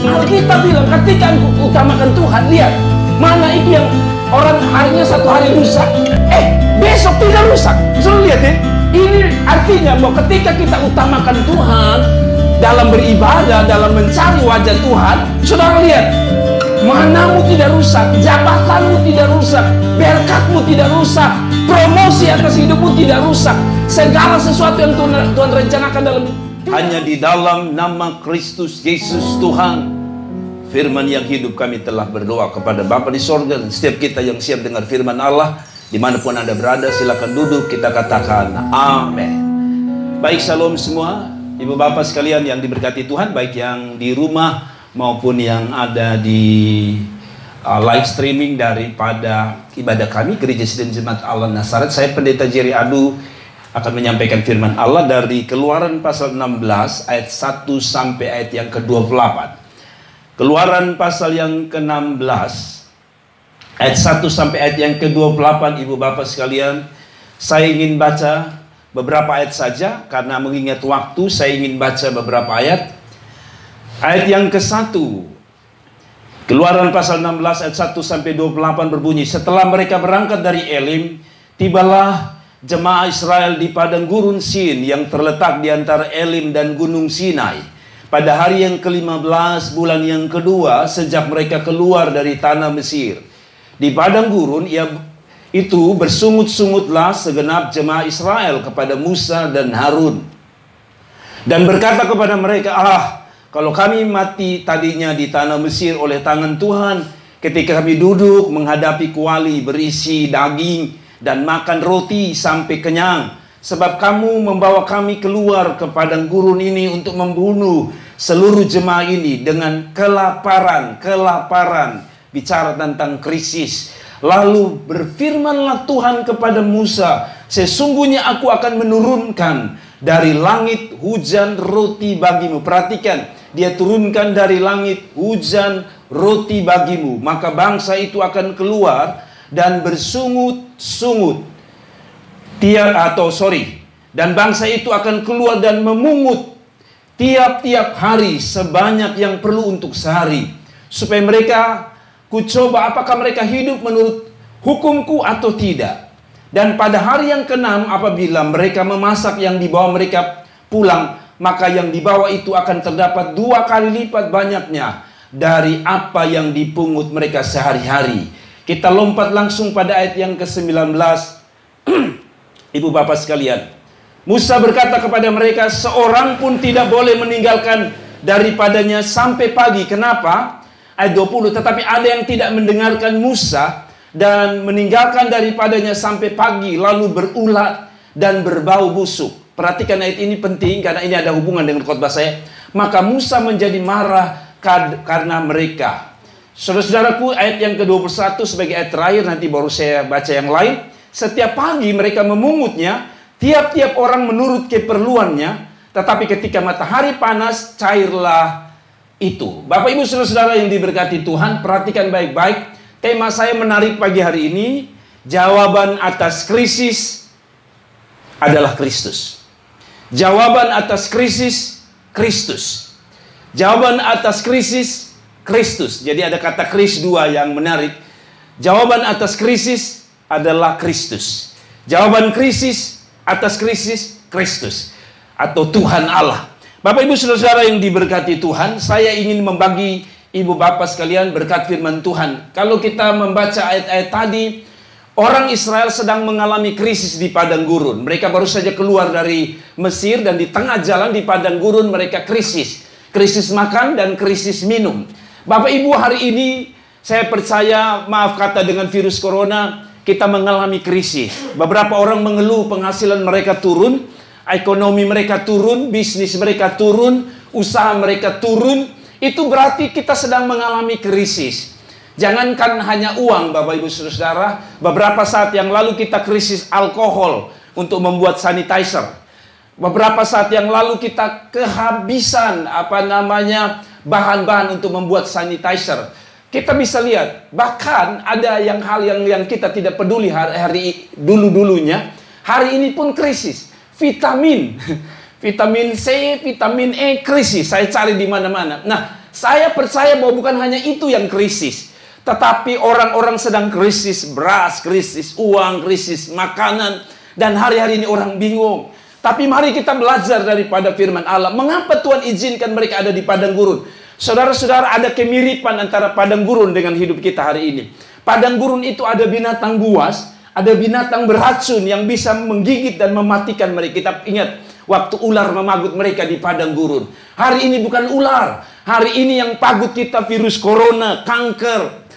Alkitab bilang ketika engkau utamakan Tuhan, lihat mana itu yang orang harinya satu hari rusak, besok tidak rusak. Selalu lihat ya, ini artinya bahwa ketika kita utamakan Tuhan dalam beribadah, dalam mencari wajah Tuhan, saudara lihat, manamu tidak rusak, jabatanmu tidak rusak, berkatmu tidak rusak, promosi atas hidupmu tidak rusak, segala sesuatu yang Tuhan rencanakan dalam hanya di dalam nama Kristus Yesus Tuhan. Firman yang hidup kami telah berdoa kepada Bapa di sorga. Dan setiap kita yang siap dengar firman Allah, dimanapun Anda berada, silakan duduk, kita katakan amin. Baik, shalom semua Ibu Bapak sekalian yang diberkati Tuhan, baik yang di rumah maupun yang ada di live streaming daripada ibadah kami Gereja Sidin Jemaat Allah Nazaret. Saya Pendeta Jerry Adu akan menyampaikan firman Allah dari Keluaran pasal 16 ayat 1 sampai ayat yang ke-28. Keluaran pasal yang ke-16 ayat 1 sampai ayat yang ke-28. Ibu Bapak sekalian, saya ingin baca beberapa ayat saja karena mengingat waktu. Saya ingin baca beberapa ayat. Ayat yang ke-1, Keluaran pasal 16 ayat 1 sampai 28 berbunyi, setelah mereka berangkat dari Elim, tibalah jemaah Israel di padang gurun Sin yang terletak di antara Elim dan Gunung Sinai. Pada hari yang ke-15 bulan yang kedua sejak mereka keluar dari tanah Mesir. Di padang gurun itu bersungut-sungutlah segenap jemaah Israel kepada Musa dan Harun. Dan berkata kepada mereka, kalau kami mati tadinya di tanah Mesir oleh tangan Tuhan, ketika kami duduk menghadapi kuali berisi daging dan makan roti sampai kenyang. Sebab kamu membawa kami keluar ke padang gurun ini untuk membunuh seluruh jemaah ini dengan kelaparan. Bicara tentang krisis. Lalu berfirmanlah Tuhan kepada Musa, sesungguhnya aku akan menurunkan dari langit hujan roti bagimu. Perhatikan, dia turunkan dari langit hujan roti bagimu. Maka bangsa itu akan keluar dan bersungut-sungut. Dan bangsa itu akan keluar dan memungut tiap-tiap hari sebanyak yang perlu untuk sehari, supaya mereka kucoba apakah mereka hidup menurut hukumku atau tidak. Dan pada hari yang ke-6 apabila mereka memasak yang dibawa mereka pulang, maka yang dibawa itu akan terdapat 2 kali lipat banyaknya dari apa yang dipungut mereka sehari-hari. Kita lompat langsung pada ayat yang ke-19. Ibu Bapak sekalian, Musa berkata kepada mereka, seorang pun tidak boleh meninggalkan daripadanya sampai pagi. Kenapa? Ayat 20, tetapi ada yang tidak mendengarkan Musa dan meninggalkan daripadanya sampai pagi, lalu berulat dan berbau busuk. Perhatikan ayat ini penting karena ini ada hubungan dengan khotbah saya. Maka Musa menjadi marah karena mereka. Saudara-saudaraku, ayat yang ke-21 sebagai ayat terakhir, nanti baru saya baca yang lain. Setiap pagi mereka memungutnya, tiap-tiap orang menurut keperluannya, tetapi ketika matahari panas, cairlah itu. Bapak Ibu Saudara-saudara yang diberkati Tuhan, perhatikan baik-baik. Tema saya menarik pagi hari ini, jawaban atas krisis adalah Kristus. Jawaban atas krisis, Kristus. Jawaban atas krisis, Kristus. Jadi ada kata kris 2 yang menarik. Jawaban atas krisis adalah Kristus. Jawaban krisis atas krisis, Kristus atau Tuhan Allah. Bapak Ibu Saudara-saudara yang diberkati Tuhan, saya ingin membagi Ibu Bapak sekalian berkat firman Tuhan. Kalau kita membaca ayat-ayat tadi, orang Israel sedang mengalami krisis di padang gurun. Mereka baru saja keluar dari Mesir dan di tengah jalan di padang gurun mereka krisis. Krisis makan dan krisis minum. Bapak Ibu, hari ini saya percaya, maaf kata dengan virus corona, kita mengalami krisis. Beberapa orang mengeluh penghasilan mereka turun, ekonomi mereka turun, bisnis mereka turun, usaha mereka turun. Itu berarti kita sedang mengalami krisis. Jangankan hanya uang, Bapak Ibu Saudara, beberapa saat yang lalu kita krisis alkohol untuk membuat sanitizer. Beberapa saat yang lalu kita kehabisan bahan-bahan untuk membuat sanitizer. Kita bisa lihat, bahkan ada hal yang kita tidak peduli hari dulunya. Hari ini pun krisis. Vitamin C, vitamin E krisis. Saya cari di mana-mana. Nah, Saya percaya bahwa bukan hanya itu yang krisis, tetapi orang-orang sedang krisis beras, krisis uang, krisis makanan, dan hari-hari ini orang bingung. Tapi mari kita belajar daripada firman Allah. Mengapa Tuhan izinkan mereka ada di padang gurun? Saudara-saudara, ada kemiripan antara padang gurun dengan hidup kita hari ini. Padang gurun itu ada binatang buas, ada binatang beracun yang bisa menggigit dan mematikan mereka. Kita ingat waktu ular memagut mereka di padang gurun. Hari ini bukan ular. Hari ini yang pagut kita virus corona, kanker,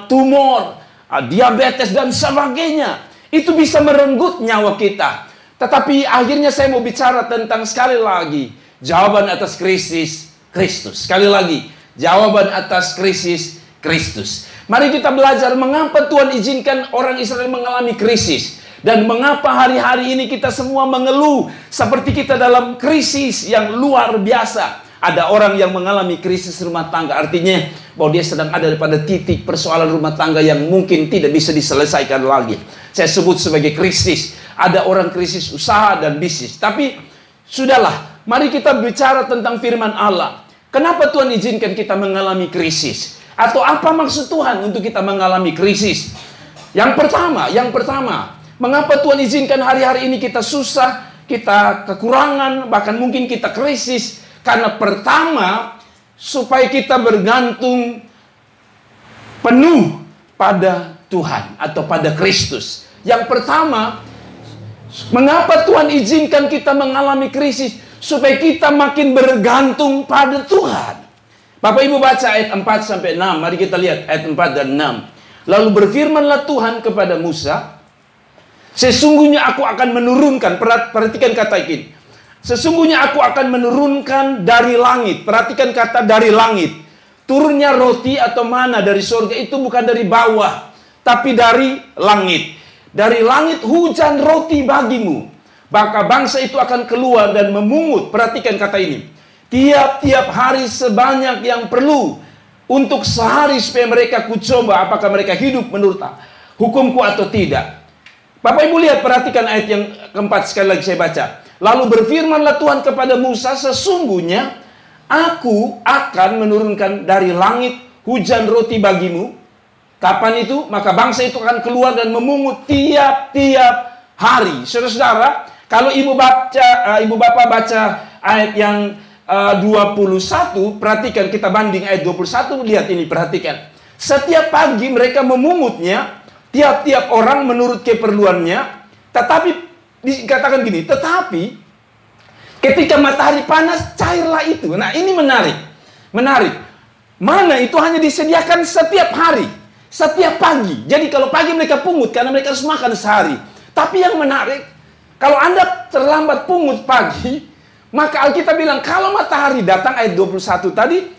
tumor, diabetes dan sebagainya. Itu bisa merenggut nyawa kita. Tetapi akhirnya saya mau bicara tentang sekali lagi jawaban atas krisis Kristus. Sekali lagi, jawaban atas krisis Kristus. Mari kita belajar mengapa Tuhan izinkan orang Israel mengalami krisis. Dan mengapa hari-hari ini kita semua mengeluh seperti kita dalam krisis yang luar biasa. Ada orang yang mengalami krisis rumah tangga. Artinya bahwa dia sedang ada pada titik persoalan rumah tangga yang mungkin tidak bisa diselesaikan lagi. Saya sebut sebagai krisis. Ada orang krisis usaha dan bisnis. Tapi sudahlah, mari kita bicara tentang firman Allah. Kenapa Tuhan izinkan kita mengalami krisis? Atau apa maksud Tuhan untuk kita mengalami krisis? Yang pertama, mengapa Tuhan izinkan hari-hari ini kita susah, kita kekurangan, bahkan mungkin kita krisis? Karena pertama, supaya kita bergantung penuh pada Tuhan atau pada Kristus. Yang pertama, mengapa Tuhan izinkan kita mengalami krisis? Supaya kita makin bergantung pada Tuhan. Bapak Ibu baca ayat 4-6. Mari kita lihat ayat 4 dan 6. Lalu berfirmanlah Tuhan kepada Musa, sesungguhnya aku akan menurunkan, perhatikan kata ini, sesungguhnya aku akan menurunkan dari langit. Perhatikan kata dari langit. Turunnya roti atau mana dari surga itu bukan dari bawah, tapi dari langit. Dari langit hujan roti bagimu. Maka bangsa itu akan keluar dan memungut. Perhatikan kata ini. Tiap-tiap hari sebanyak yang perlu. Untuk sehari supaya mereka kucoba apakah mereka hidup menurut hukumku atau tidak. Bapak Ibu lihat, perhatikan ayat yang keempat sekali lagi saya baca. Lalu berfirmanlah Tuhan kepada Musa, sesungguhnya aku akan menurunkan dari langit hujan roti bagimu. Kapan itu? Maka bangsa itu akan keluar dan memungut tiap-tiap hari. Saudara-saudara, kalau ibu bapak baca ayat yang 21, perhatikan, kita banding ayat 21, lihat ini, perhatikan. Setiap pagi mereka memungutnya, tiap-tiap orang menurut keperluannya, tetapi dikatakan gini, tetapi ketika matahari panas, cairlah itu. Nah, ini menarik. Mana itu hanya disediakan setiap hari, setiap pagi. Jadi kalau pagi mereka pungut karena mereka harus makan sehari. Tapi yang menarik, kalau Anda terlambat pungut pagi, maka Alkitab bilang kalau matahari datang, ayat 21 tadi,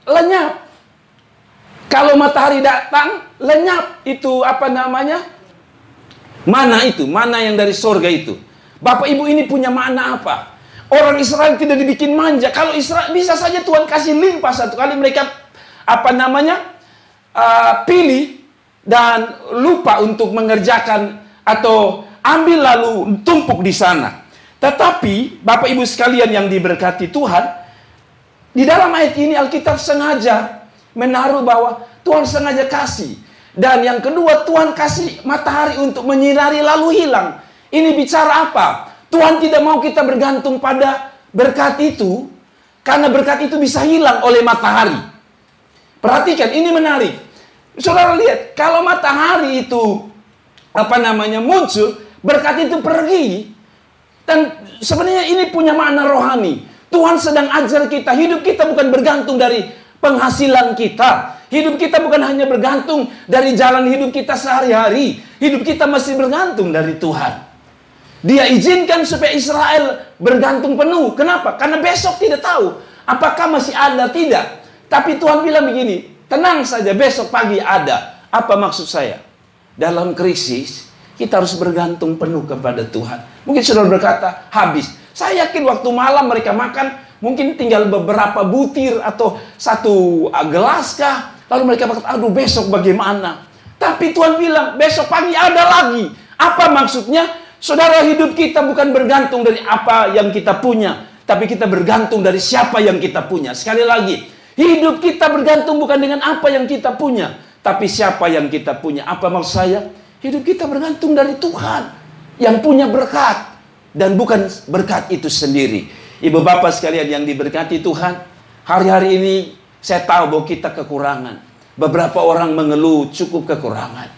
lenyap. Kalau matahari datang, lenyap. Itu apa namanya? Mana itu? Mana yang dari sorga itu? Bapak Ibu, ini punya makna apa? Orang Israel tidak dibikin manja. Kalau Israel, bisa saja Tuhan kasih limpah satu kali, mereka apa namanya? Pilih dan lupa untuk mengerjakan atau ambil lalu tumpuk di sana. Tetapi Bapak Ibu sekalian yang diberkati Tuhan, di dalam ayat ini Alkitab sengaja menaruh bahwa Tuhan sengaja kasih. Dan yang kedua, Tuhan kasih matahari untuk menyinari lalu hilang. Ini bicara apa? Tuhan tidak mau kita bergantung pada berkat itu, karena berkat itu bisa hilang oleh matahari. Perhatikan, ini menarik. Saudara lihat, kalau matahari itu muncul, berkat itu pergi. Dan sebenarnya ini punya makna rohani. Tuhan sedang ajar kita, hidup kita bukan bergantung dari penghasilan kita. Hidup kita bukan hanya bergantung dari jalan hidup kita sehari-hari. Hidup kita masih bergantung dari Tuhan. Dia izinkan supaya Israel bergantung penuh. Kenapa? Karena besok tidak tahu apakah masih ada, tidak. Tapi Tuhan bilang begini, tenang saja, besok pagi ada. Apa maksud saya? Dalam krisis, kita harus bergantung penuh kepada Tuhan. Mungkin saudara berkata, habis. Saya yakin waktu malam mereka makan, mungkin tinggal beberapa butir atau satu gelas kah. Lalu mereka berkata, aduh besok bagaimana? Tapi Tuhan bilang, besok pagi ada lagi. Apa maksudnya? Saudara, hidup kita bukan bergantung dari apa yang kita punya, tapi kita bergantung dari siapa yang kita punya. Sekali lagi, Hidup kita bergantung bukan dengan apa yang kita punya, tapi siapa yang kita punya. Apa maksud saya? Hidup kita bergantung dari Tuhan yang punya berkat, dan bukan berkat itu sendiri. Ibu bapak sekalian yang diberkati Tuhan, hari-hari ini saya tahu bahwa kita kekurangan. Beberapa orang mengeluh cukup kekurangan.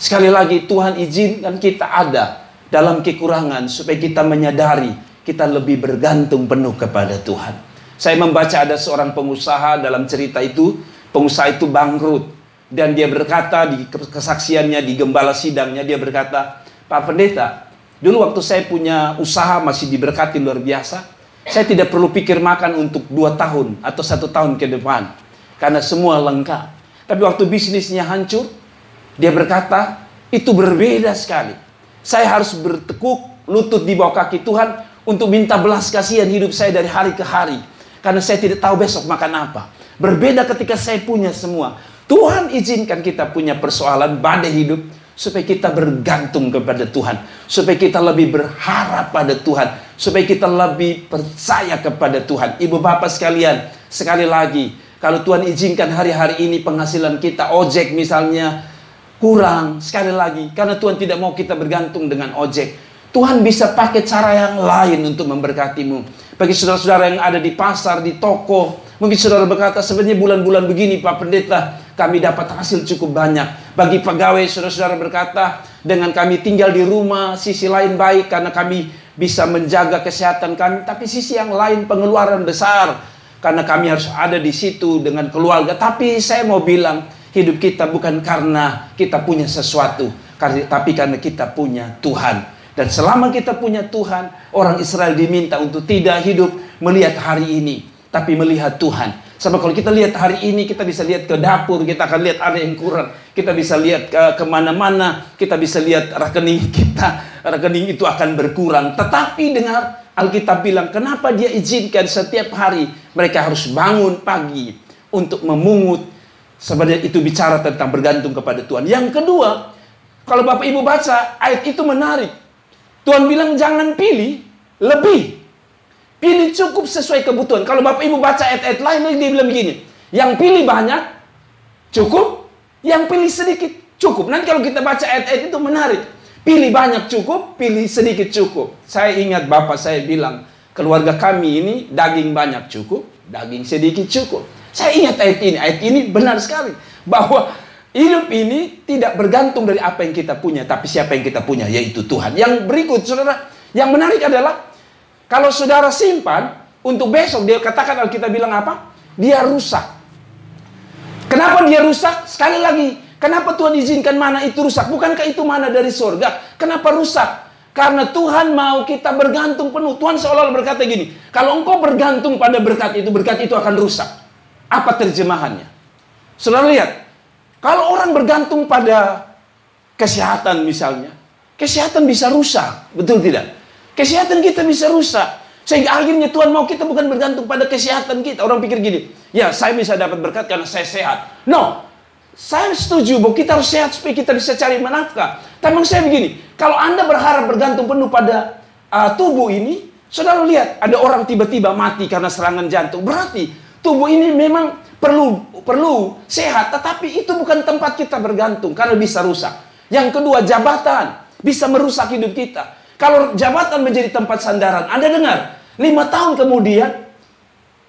Sekali lagi Tuhan izinkan kita ada dalam kekurangan supaya kita menyadari kita lebih bergantung penuh kepada Tuhan. Saya membaca ada seorang pengusaha dalam cerita itu, pengusaha itu bangkrut. Dan dia berkata di kesaksiannya, di gembala sidangnya, dia berkata, Pak Pendeta, dulu waktu saya punya usaha masih diberkati luar biasa, saya tidak perlu pikir makan untuk 2 tahun atau 1 tahun ke depan. Karena semua lengkap. Tapi waktu bisnisnya hancur, dia berkata, itu berbeda sekali. Saya harus bertekuk lutut di bawah kaki Tuhan untuk minta belas kasihan hidup saya dari hari ke hari. Karena saya tidak tahu besok makan apa. Berbeda ketika saya punya semua. Tuhan izinkan kita punya persoalan badai hidup supaya kita bergantung kepada Tuhan, supaya kita lebih berharap pada Tuhan, supaya kita lebih percaya kepada Tuhan. Ibu bapak sekalian, sekali lagi, kalau Tuhan izinkan hari-hari ini penghasilan kita ojek misalnya kurang, sekali lagi, karena Tuhan tidak mau kita bergantung dengan ojek, Tuhan bisa pakai cara yang lain untuk memberkatimu. Bagi saudara-saudara yang ada di pasar, di toko, mungkin saudara berkata, sebenarnya bulan-bulan begini Pak Pendeta, kami dapat hasil cukup banyak. Bagi pegawai, saudara-saudara berkata, dengan kami tinggal di rumah, sisi lain baik karena kami bisa menjaga kesehatan kami. Tapi sisi yang lain pengeluaran besar, karena kami harus ada di situ dengan keluarga. Tapi saya mau bilang, hidup kita bukan karena kita punya sesuatu, tapi karena kita punya Tuhan. Dan selama kita punya Tuhan, orang Israel diminta untuk tidak hidup melihat hari ini, tapi melihat Tuhan. Sebab kalau kita lihat hari ini, kita bisa lihat ke dapur, kita akan lihat ada yang kurang. Kita bisa lihat kemana-mana, kita bisa lihat rekening kita, rekening itu akan berkurang. Tetapi dengar, Alkitab bilang, kenapa dia izinkan setiap hari mereka harus bangun pagi untuk memungut. Sebenarnya itu bicara tentang bergantung kepada Tuhan. Yang kedua, kalau Bapak Ibu baca, ayat itu menarik. Tuhan bilang jangan pilih lebih. Pilih cukup sesuai kebutuhan. Kalau Bapak Ibu baca ayat-ayat lain, dia bilang begini. Yang pilih banyak, cukup. Yang pilih sedikit, cukup. Nanti kalau kita baca ayat-ayat itu menarik. Pilih banyak cukup, pilih sedikit cukup. Saya ingat Bapak saya bilang, keluarga kami ini daging banyak cukup, daging sedikit cukup. Saya ingat ayat ini. Ayat ini benar sekali. Bahwa hidup ini tidak bergantung dari apa yang kita punya, tapi siapa yang kita punya, yaitu Tuhan. Yang berikut, saudara, yang menarik adalah, kalau saudara simpan, untuk besok, dia katakan Alkitab bilang apa? Dia rusak. Kenapa dia rusak? Sekali lagi, kenapa Tuhan izinkan mana itu rusak? Bukankah itu mana dari surga? Kenapa rusak? Karena Tuhan mau kita bergantung penuh. Tuhan seolah-olah berkata gini, kalau engkau bergantung pada berkat itu akan rusak. Apa terjemahannya? Saudara lihat, kalau orang bergantung pada kesehatan misalnya, kesehatan bisa rusak, betul tidak? Kesehatan kita bisa rusak. Sehingga akhirnya Tuhan mau kita bukan bergantung pada kesehatan kita. Orang pikir gini, ya saya bisa dapat berkat karena saya sehat. No, saya setuju bahwa kita harus sehat supaya kita bisa cari nafkah. Tapi maksud saya begini, kalau Anda berharap bergantung penuh pada tubuh ini, saudara lihat, ada orang tiba-tiba mati karena serangan jantung. Berarti tubuh ini memang perlu sehat, tetapi itu bukan tempat kita bergantung karena bisa rusak. Yang kedua, jabatan bisa merusak hidup kita. Kalau jabatan menjadi tempat sandaran, Anda dengar, 5 tahun kemudian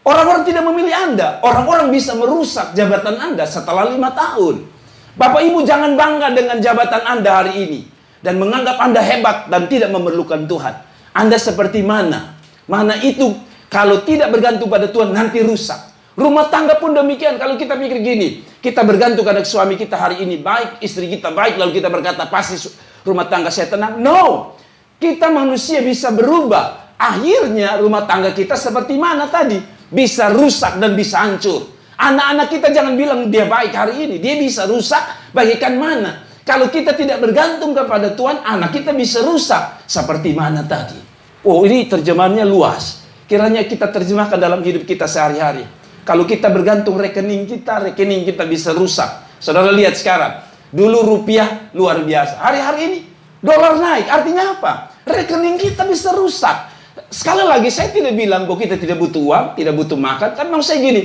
orang-orang tidak memilih Anda. Orang-orang bisa merusak jabatan Anda setelah 5 tahun. Bapak Ibu jangan bangga dengan jabatan Anda hari ini dan menganggap Anda hebat dan tidak memerlukan Tuhan. Anda seperti mana? Mana itu kalau tidak bergantung pada Tuhan nanti rusak. Rumah tangga pun demikian. Kalau kita pikir gini, kita bergantung pada suami kita hari ini baik, istri kita baik, lalu kita berkata pasti rumah tangga saya tenang. No, kita manusia bisa berubah. Akhirnya rumah tangga kita seperti mana tadi? Bisa rusak dan bisa hancur. Anak-anak kita jangan bilang dia baik hari ini, dia bisa rusak bagaikan mana. Kalau kita tidak bergantung kepada Tuhan, anak kita bisa rusak seperti mana tadi. Oh, ini terjemahannya luas. Kiranya kita terjemahkan dalam hidup kita sehari-hari. Kalau kita bergantung rekening kita bisa rusak. Saudara lihat sekarang, dulu rupiah luar biasa. Hari-hari ini dolar naik, artinya apa? Rekening kita bisa rusak. Sekali lagi, saya tidak bilang bahwa kita tidak butuh uang, tidak butuh makan. Tapi maksud saya gini,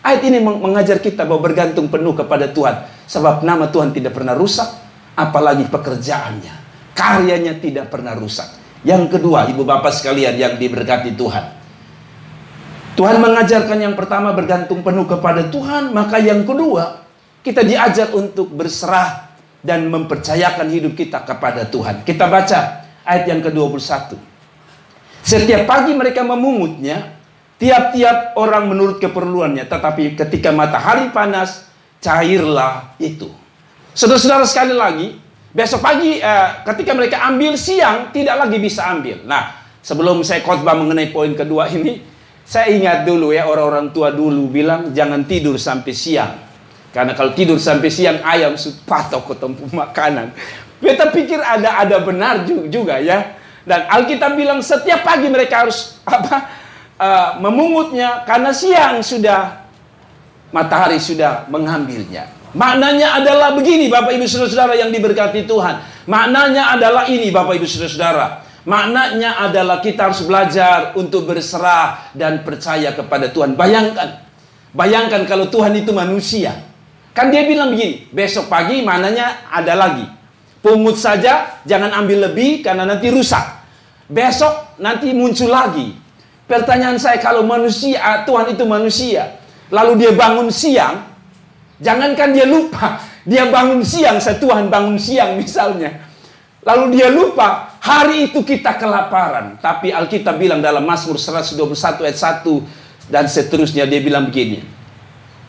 Ayat ini mengajar kita bahwa bergantung penuh kepada Tuhan. Sebab nama Tuhan tidak pernah rusak, apalagi pekerjaannya. Karyanya tidak pernah rusak. Yang kedua, ibu bapak sekalian yang diberkati Tuhan. Tuhan mengajarkan yang pertama bergantung penuh kepada Tuhan. Maka yang kedua, kita diajar untuk berserah dan mempercayakan hidup kita kepada Tuhan. Kita baca ayat yang ke-21. Setiap pagi mereka memungutnya, tiap-tiap orang menurut keperluannya. Tetapi ketika matahari panas, cairlah itu. Saudara-saudara, sekali lagi, besok pagi ketika mereka ambil, siang tidak lagi bisa ambil. Nah, sebelum saya khotbah mengenai poin kedua ini, saya ingat dulu ya, orang-orang tua dulu bilang jangan tidur sampai siang. Karena kalau tidur sampai siang, ayam patok ke tempat makanan. Kita pikir ada benar juga ya. Dan Alkitab bilang setiap pagi mereka harus memungutnya, karena siang sudah matahari sudah mengambilnya. Maknanya adalah begini, Bapak Ibu Saudara-saudara yang diberkati Tuhan. Maknanya adalah ini, Bapak Ibu Saudara-saudara. Maknanya adalah kita harus belajar untuk berserah dan percaya kepada Tuhan. Bayangkan kalau Tuhan itu manusia. Kan dia bilang begini, besok pagi maknanya ada lagi. Pungut saja, jangan ambil lebih karena nanti rusak. Besok nanti muncul lagi. Pertanyaan saya, kalau manusia, Tuhan itu manusia, lalu dia bangun siang, jangankan dia lupa, dia bangun siang, Tuhan bangun siang misalnya. Lalu dia lupa, hari itu kita kelaparan. Tapi Alkitab bilang dalam Mazmur 121 ayat 1 dan seterusnya, dia bilang begini.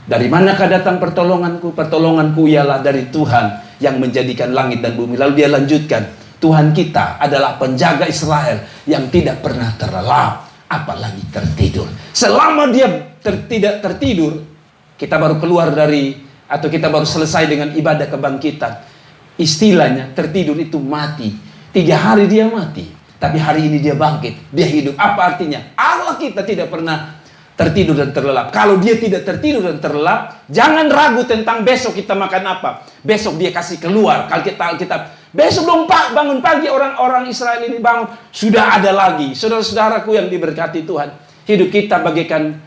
Dari manakah datang pertolonganku? Pertolonganku ialah dari Tuhan yang menjadikan langit dan bumi. Lalu dia lanjutkan, Tuhan kita adalah penjaga Israel yang tidak pernah terlelap, apalagi tertidur. Selama dia tidak tertidur, kita baru keluar dari, atau kita baru selesai dengan ibadah kebangkitan. Istilahnya tertidur itu mati. 3 hari dia mati, tapi hari ini dia bangkit, dia hidup. Apa artinya? Allah kita tidak pernah tertidur dan terlelap. Kalau dia tidak tertidur dan terlelap, jangan ragu tentang besok kita makan apa. Besok dia kasih keluar. Kalau kita besok dong Pak, bangun pagi, orang-orang Israel ini bangun, sudah ada lagi. Saudara-saudaraku yang diberkati Tuhan, hidup kita bagaikan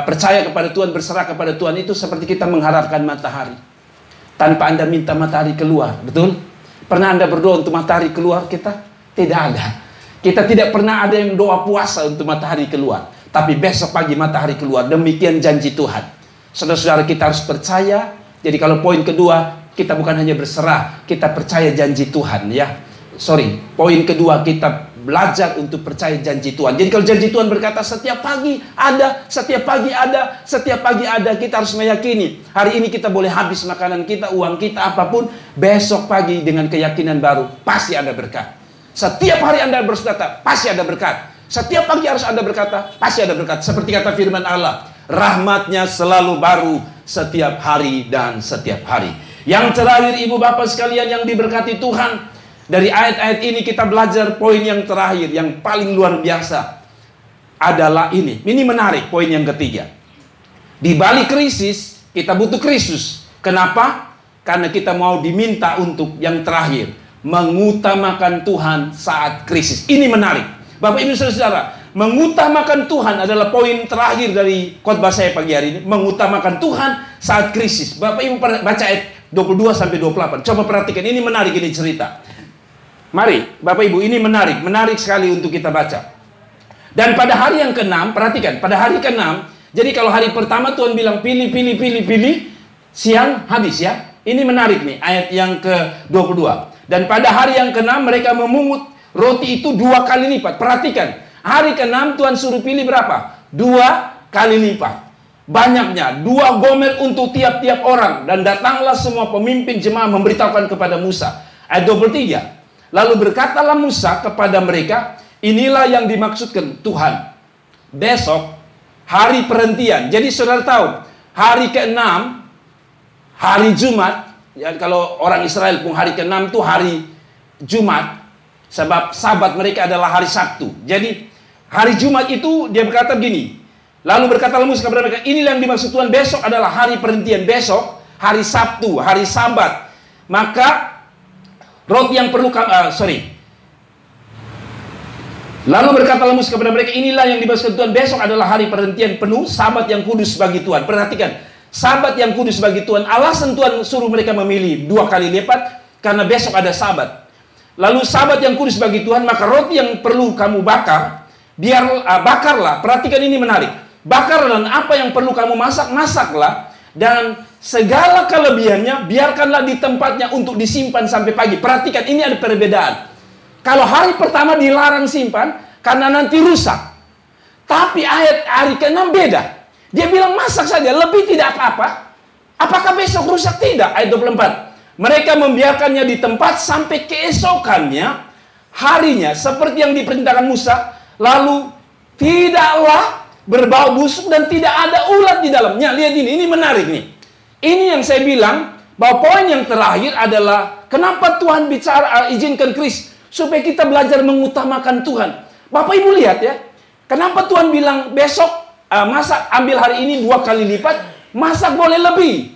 percaya kepada Tuhan, berserah kepada Tuhan itu seperti kita mengharapkan matahari. Tanpa Anda minta matahari keluar, betul? Pernah Anda berdoa untuk matahari keluar kita? Tidak ada. Kita tidak pernah ada yang doa puasa untuk matahari keluar. Tapi besok pagi matahari keluar. Demikian janji Tuhan. Saudara-saudara, kita harus percaya. Jadi kalau poin kedua, kita bukan hanya berserah, kita percaya janji Tuhan ya. Poin kedua, kita belajar untuk percaya janji Tuhan. Jadi kalau janji Tuhan berkata setiap pagi ada, setiap pagi ada, setiap pagi ada, kita harus meyakini. Hari ini kita boleh habis makanan kita, uang kita, apapun. Besok pagi dengan keyakinan baru, pasti ada berkat. Setiap hari Anda berkata, pasti ada berkat. Setiap pagi harus Anda berkata, pasti ada berkat. Seperti kata firman Allah, rahmatnya selalu baru setiap hari dan setiap hari. Yang terakhir, ibu bapak sekalian yang diberkati Tuhan, dari ayat-ayat ini kita belajar poin yang terakhir, yang paling luar biasa adalah ini. Ini menarik, poin yang ketiga. Di balik krisis, kita butuh Kristus. Kenapa? Karena kita mau diminta untuk yang terakhir, mengutamakan Tuhan saat krisis. Ini menarik. Bapak Ibu Saudara, mengutamakan Tuhan adalah poin terakhir dari khotbah saya pagi hari ini. Mengutamakan Tuhan saat krisis. Bapak Ibu baca ayat 22-28. Coba perhatikan, ini menarik, ini cerita. Mari, Bapak Ibu, ini menarik sekali untuk kita baca. Dan pada hari yang ke-6, perhatikan, pada hari ke-6, jadi kalau hari pertama Tuhan bilang pilih, siang habis ya. Ini menarik nih, ayat yang ke-22. Dan pada hari yang ke-6 mereka memungut roti itu 2 kali lipat. Perhatikan, hari ke-6 Tuhan suruh pilih berapa? 2 kali lipat. Banyaknya, 2 gomer untuk tiap-tiap orang. Dan datanglah semua pemimpin jemaah memberitahukan kepada Musa. Ayat 23. Lalu berkatalah Musa kepada mereka, inilah yang dimaksudkan Tuhan. Besok, hari perhentian. Jadi saudara tahu, hari ke-6, hari Jumat, ya kalau orang Israel pun hari ke-6 itu hari Jumat. Sebab sabat mereka adalah hari Sabtu. Jadi hari Jumat itu dia berkata begini. Lalu berkatalah Musa kepada mereka, inilah yang dimaksud Tuhan, besok adalah hari perhentian. Besok hari Sabtu, hari Sabat. Maka roti yang perlu Lalu berkatalah Musa kepada mereka, inilah yang dibahaskan Tuhan, besok adalah hari perhentian penuh, sabat yang kudus bagi Tuhan. Perhatikan, sabat yang kudus bagi Tuhan. Alasan Tuhan suruh mereka memilih 2 kali lipat, karena besok ada sabat. Lalu sabat yang kudus bagi Tuhan, maka roti yang perlu kamu bakar, bakarlah. Perhatikan, ini menarik. Bakar, dan apa yang perlu kamu masak, masaklah. Dan segala kelebihannya biarkanlah di tempatnya untuk disimpan sampai pagi. Perhatikan, ini ada perbedaan. Kalau hari pertama dilarang simpan karena nanti rusak. Tapi ayat hari ke-6 beda. Dia bilang masak saja, lebih tidak apa-apa. Apakah besok rusak? Tidak. Ayat 24. Mereka membiarkannya di tempat sampai keesokannya, harinya, seperti yang diperintahkan Musa. Lalu tidaklah berbau busuk dan tidak ada ulat di dalamnya. Lihat ini menarik nih. Ini yang saya bilang, bahwa poin yang terakhir adalah kenapa Tuhan bicara, izinkan Kris, supaya kita belajar mengutamakan Tuhan. Bapak Ibu lihat ya, kenapa Tuhan bilang besok masak, ambil hari ini 2 kali lipat, masak boleh lebih.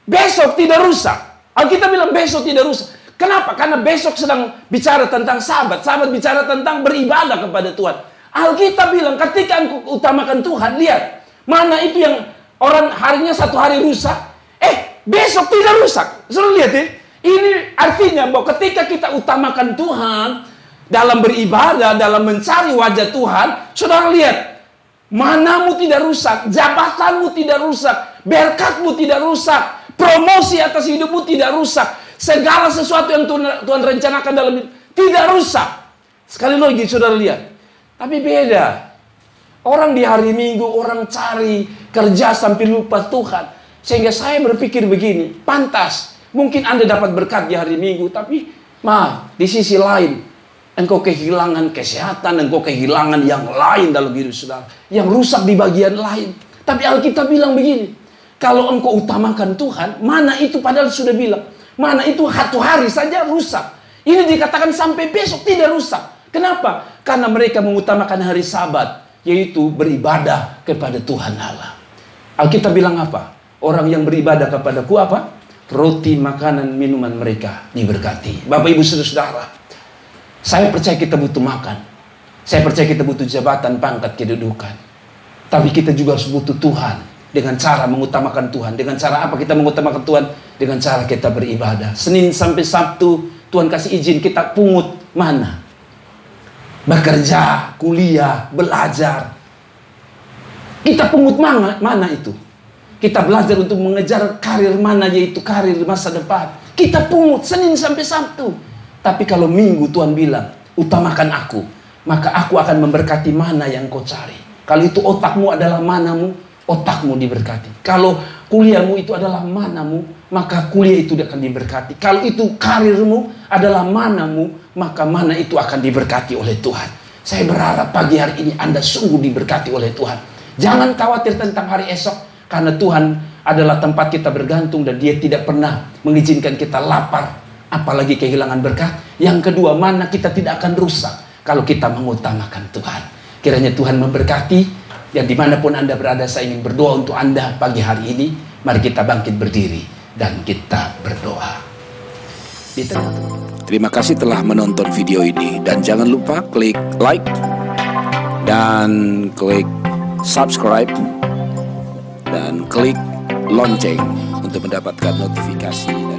Besok tidak rusak. Alkitab bilang besok tidak rusak. Kenapa? Karena besok sedang bicara tentang sabat. Sabat bicara tentang beribadah kepada Tuhan. Alkitab bilang ketika engkau utamakan Tuhan, lihat, mana itu yang orang harinya 1 hari rusak, besok tidak rusak. Suruh lihat ya. Ini artinya bahwa ketika kita utamakan Tuhan dalam beribadah, dalam mencari wajah Tuhan, saudara lihat, manamu tidak rusak, jabatanmu tidak rusak, berkatmu tidak rusak, promosi atas hidupmu tidak rusak, segala sesuatu yang Tuhan rencanakan dalam hidup tidak rusak. Sekali lagi saudara lihat, tapi beda. Orang di hari Minggu, orang cari kerja sampai lupa Tuhan. Sehingga saya berpikir begini, pantas. Mungkin Anda dapat berkat di hari Minggu, tapi maaf, di sisi lain, engkau kehilangan kesehatan, engkau kehilangan yang lain dalam hidup saudara. Yang rusak di bagian lain. Tapi Alkitab bilang begini, kalau engkau utamakan Tuhan, mana itu padahal sudah bilang, mana itu 1 hari saja rusak. Ini dikatakan sampai besok tidak rusak. Kenapa? Karena mereka mengutamakan hari Sabat, yaitu beribadah kepada Tuhan Allah. Alkitab bilang apa? Orang yang beribadah kepadaku apa? Roti, makanan, minuman mereka diberkati. Bapak, Ibu, Saudara, saya percaya kita butuh makan. Saya percaya kita butuh jabatan, pangkat, kedudukan. Tapi kita juga harus butuh Tuhan. Dengan cara mengutamakan Tuhan. Dengan cara apa kita mengutamakan Tuhan? Dengan cara kita beribadah. Senin sampai Sabtu, Tuhan kasih izin kita pungut mana? Bekerja, kuliah, belajar. Kita pungut mana itu? Kita belajar untuk mengejar karir mana, yaitu karir masa depan. Kita pungut Senin sampai Sabtu. Tapi kalau Minggu Tuhan bilang, utamakan aku, maka aku akan memberkati mana yang kau cari. Kalau itu otakmu adalah manamu, otakmu diberkati. Kalau kuliahmu itu adalah manamu, maka kuliah itu akan diberkati. Kalau itu karirmu adalah manamu, maka mana itu akan diberkati oleh Tuhan. Saya berharap pagi hari ini Anda sungguh diberkati oleh Tuhan. Jangan khawatir tentang hari esok. Karena Tuhan adalah tempat kita bergantung dan Dia tidak pernah mengizinkan kita lapar, apalagi kehilangan berkat. Yang kedua, mana kita tidak akan rusak kalau kita mengutamakan Tuhan. Kiranya Tuhan memberkati, dan dimanapun Anda berada, saya ingin berdoa untuk Anda pagi hari ini. Mari kita bangkit berdiri dan kita berdoa. Terima kasih telah menonton video ini, dan jangan lupa klik like dan klik subscribe dan klik lonceng untuk mendapatkan notifikasi.